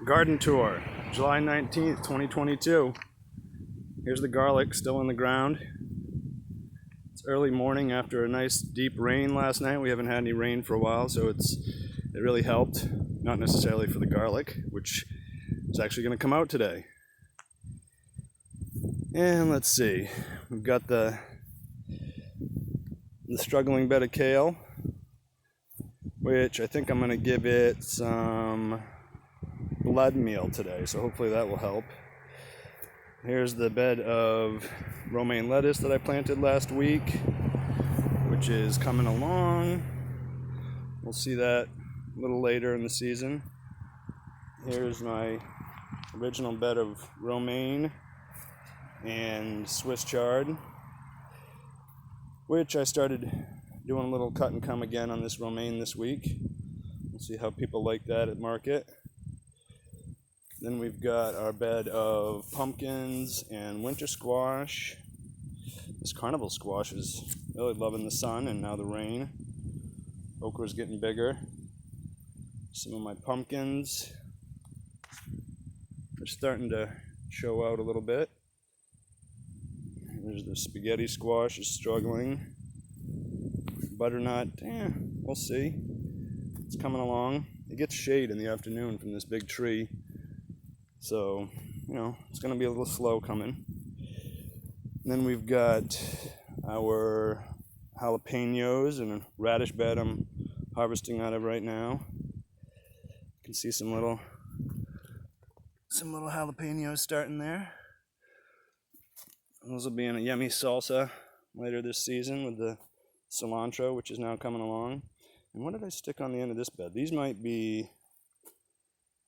Garden tour, July 19th, 2022. Here's the garlic still in the ground. It's early morning after a nice deep rain last night. We haven't had any rain for a while, so it really helped. Not necessarily for the garlic, which is actually going to come out today. And let's see, we've got the struggling bed of kale, which I think I'm going to give it some blood meal today, so hopefully that will help. Here's the bed of romaine lettuce that I planted last week, which is coming along. We'll see that a little later in the season. Here's my original bed of romaine and Swiss chard, which I started doing a little cut and come again on this romaine this week. We'll see how people like that at market. Then we've got our bed of pumpkins and winter squash. This carnival squash is really loving the sun and now the rain. Okra's getting bigger. Some of my pumpkins are starting to show out a little bit. There's the spaghetti squash is struggling. Butternut, we'll see. It's coming along. It gets shade in the afternoon from this big tree. So, it's going to be a little slow coming. And then we've got our jalapenos and a radish bed I'm harvesting out of right now. You can see some little jalapenos starting there. Those will be in a yummy salsa later this season with the cilantro, which is now coming along. And what did I stick on the end of this bed? These might be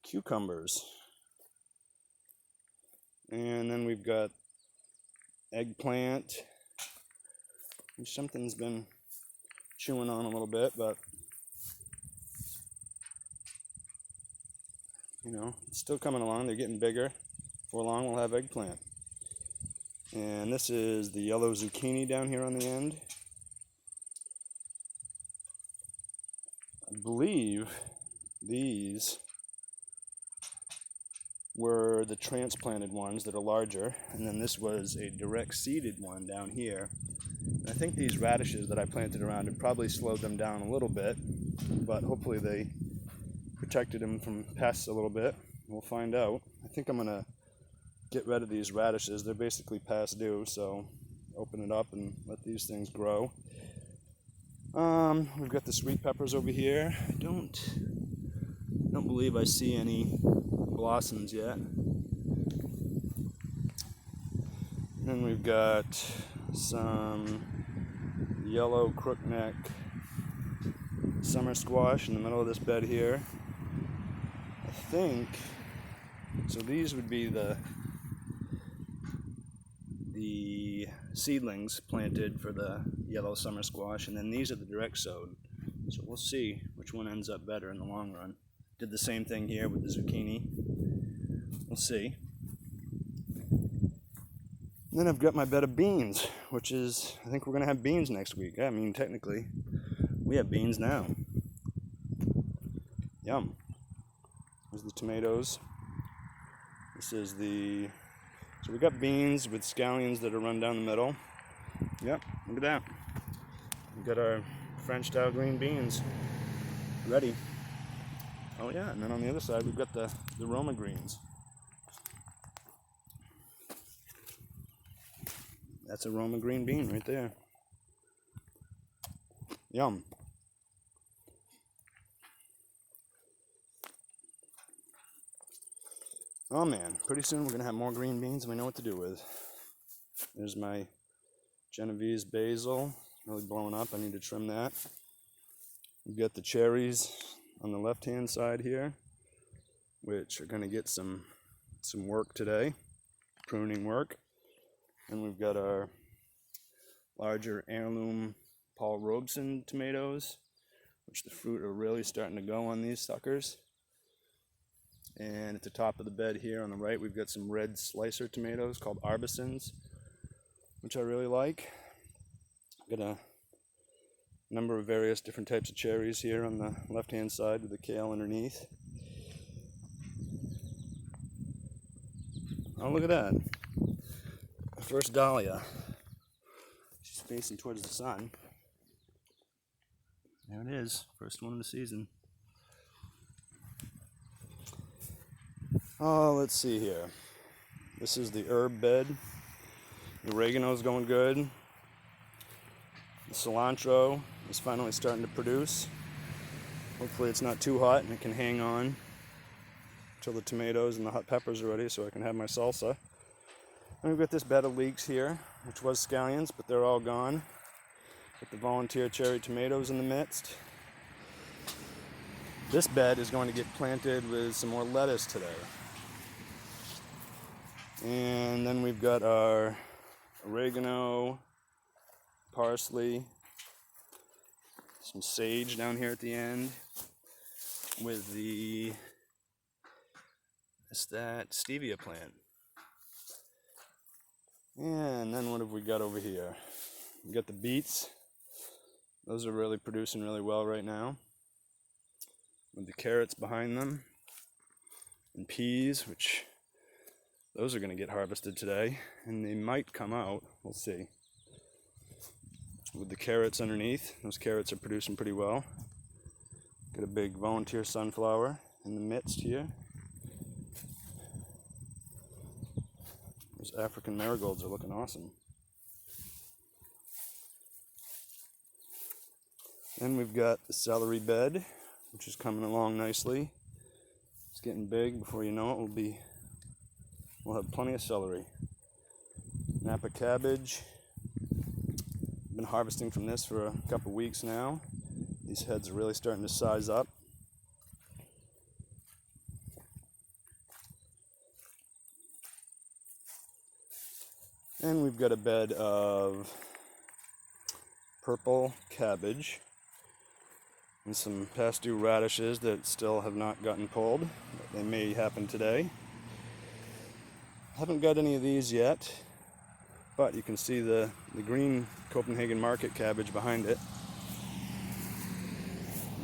cucumbers. And then we've got eggplant, which something's been chewing on a little bit, but it's still coming along. They're getting bigger. Before long we'll have eggplant. And this is the yellow zucchini down here on the end. I believe these were the transplanted ones that are larger, and then this was a direct seeded one down here. And I think these radishes that I planted around it probably slowed them down a little bit, but hopefully they protected them from pests a little bit. We'll find out. I think I'm gonna get rid of these radishes. They're basically past due, so open it up and let these things grow. We've got the sweet peppers over here. I don't believe I see any blossoms yet. Then we've got some yellow crookneck summer squash in the middle of this bed here. I think so. These would be the seedlings planted for the yellow summer squash, and then these are the direct sowed. So we'll see which one ends up better in the long run. Did the same thing here with the zucchini. We'll see. And then I've got my bed of beans, which is, I think we're going to have beans next week. I mean, technically, we have beans now. Yum. There's the tomatoes. This is so we got beans with scallions that are run down the middle. Yep, look at that. We've got our French style green beans ready. Oh yeah, and then on the other side we've got the Roma greens. That's a Roma green bean right there. Yum. Oh man, pretty soon we're going to have more green beans than we know what to do with. There's my Genovese basil, really blowing up. I need to trim that. We've got the cherries on the left-hand side here, which are going to get some work today, pruning work. And we've got our larger heirloom Paul Robeson tomatoes, which the fruit are really starting to go on these suckers. And at the top of the bed here on the right, we've got some red slicer tomatoes called Arbisons, which I really like. I've got a number of various different types of cherries here on the left-hand side with the kale underneath. Oh, look at that. First dahlia. She's facing towards the sun. There it is. First one of the season. Oh, let's see here. This is the herb bed. The oregano's going good. The cilantro is finally starting to produce. Hopefully it's not too hot and it can hang on until the tomatoes and the hot peppers are ready so I can have my salsa. And we've got this bed of leeks here, which was scallions, but they're all gone. With the volunteer cherry tomatoes in the midst. This bed is going to get planted with some more lettuce today. And then we've got our oregano, parsley, some sage down here at the end with the, it's that stevia plant. And then what have we got over here? We got the beets. Those are really producing really well right now. With the carrots behind them. And peas, which those are going to get harvested today. And they might come out. We'll see. With the carrots underneath. Those carrots are producing pretty well. Got a big volunteer sunflower in the midst here. Those African marigolds are looking awesome. Then we've got the celery bed, which is coming along nicely. It's getting big. Before you know it, we'll have plenty of celery. Napa cabbage. Been harvesting from this for a couple weeks now. These heads are really starting to size up. And we've got a bed of purple cabbage and some past due radishes that still have not gotten pulled. They may happen today. Haven't got any of these yet, but you can see the green Copenhagen market cabbage behind it.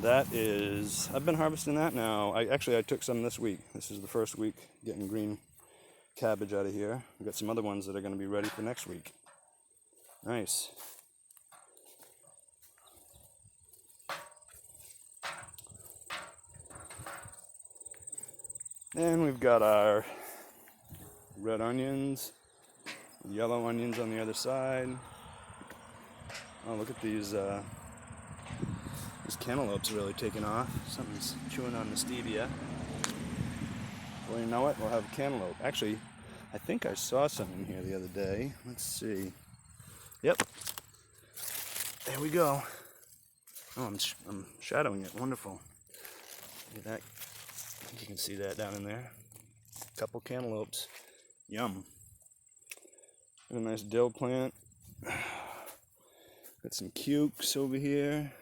That is, I've been harvesting that now. I took some this week. This is the first week getting green cabbage out of here. We've got some other ones that are going to be ready for next week. Nice. And we've got our red onions, yellow onions on the other side. Oh, look at these cantaloupes are really taking off. Something's chewing on the stevia. Well, you know what? We'll have cantaloupe. Actually, I think I saw some in here the other day. Let's see. Yep. There we go. Oh, I'm shadowing it. Wonderful. Look at that. I think you can see that down in there. A couple cantaloupes. Yum. Got a nice dill plant. Got some cukes over here.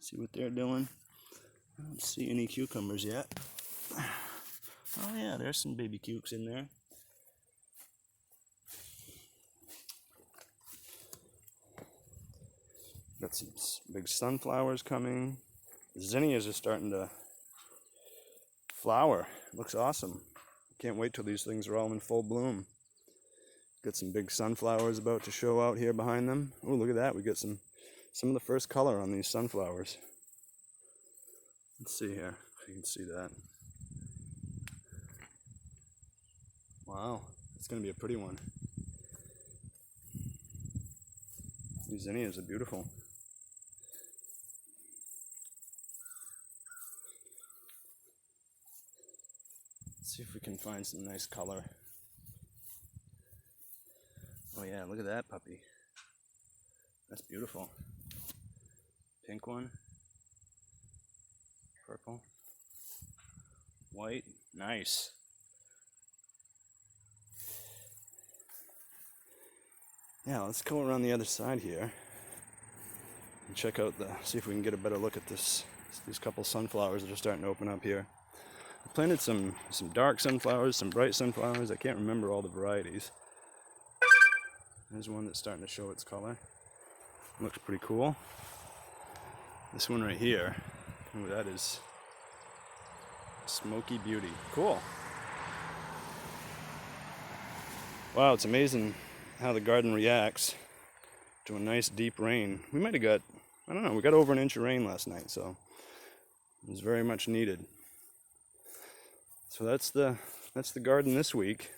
See what they're doing. I don't see any cucumbers yet. Oh yeah, there's some baby cukes in there. Got some big sunflowers coming. The zinnias are starting to flower. Looks awesome. Can't wait till these things are all in full bloom. Got some big sunflowers about to show out here behind them. Oh, look at that. We got some of the first color on these sunflowers. Let's see here if you can see that. Wow, it's going to be a pretty one. These zinnias are beautiful. Let's see if we can find some nice color. Oh yeah, look at that puppy. That's beautiful. Pink one. Purple. White. Nice. Yeah, let's go around the other side here and check out see if we can get a better look at these couple sunflowers that are starting to open up here. I planted some dark sunflowers, some bright sunflowers. I can't remember all the varieties. There's one that's starting to show its color. Looks pretty cool. This one right here, ooh, that is Smoky Beauty. Cool. Wow, it's amazing how the garden reacts to a nice deep rain. We might have got, I don't know, we got over an inch of rain last night, so it was very much needed. So that's the garden this week.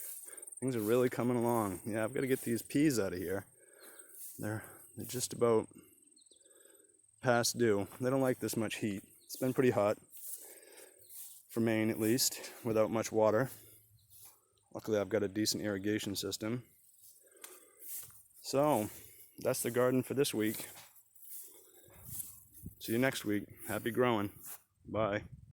Things are really coming along. Yeah, I've got to get these peas out of here. They're just about past due. They don't like this much heat. It's been pretty hot, for Maine at least, without much water. Luckily I've got a decent irrigation system. So, that's the garden for this week. See you next week. Happy growing. Bye.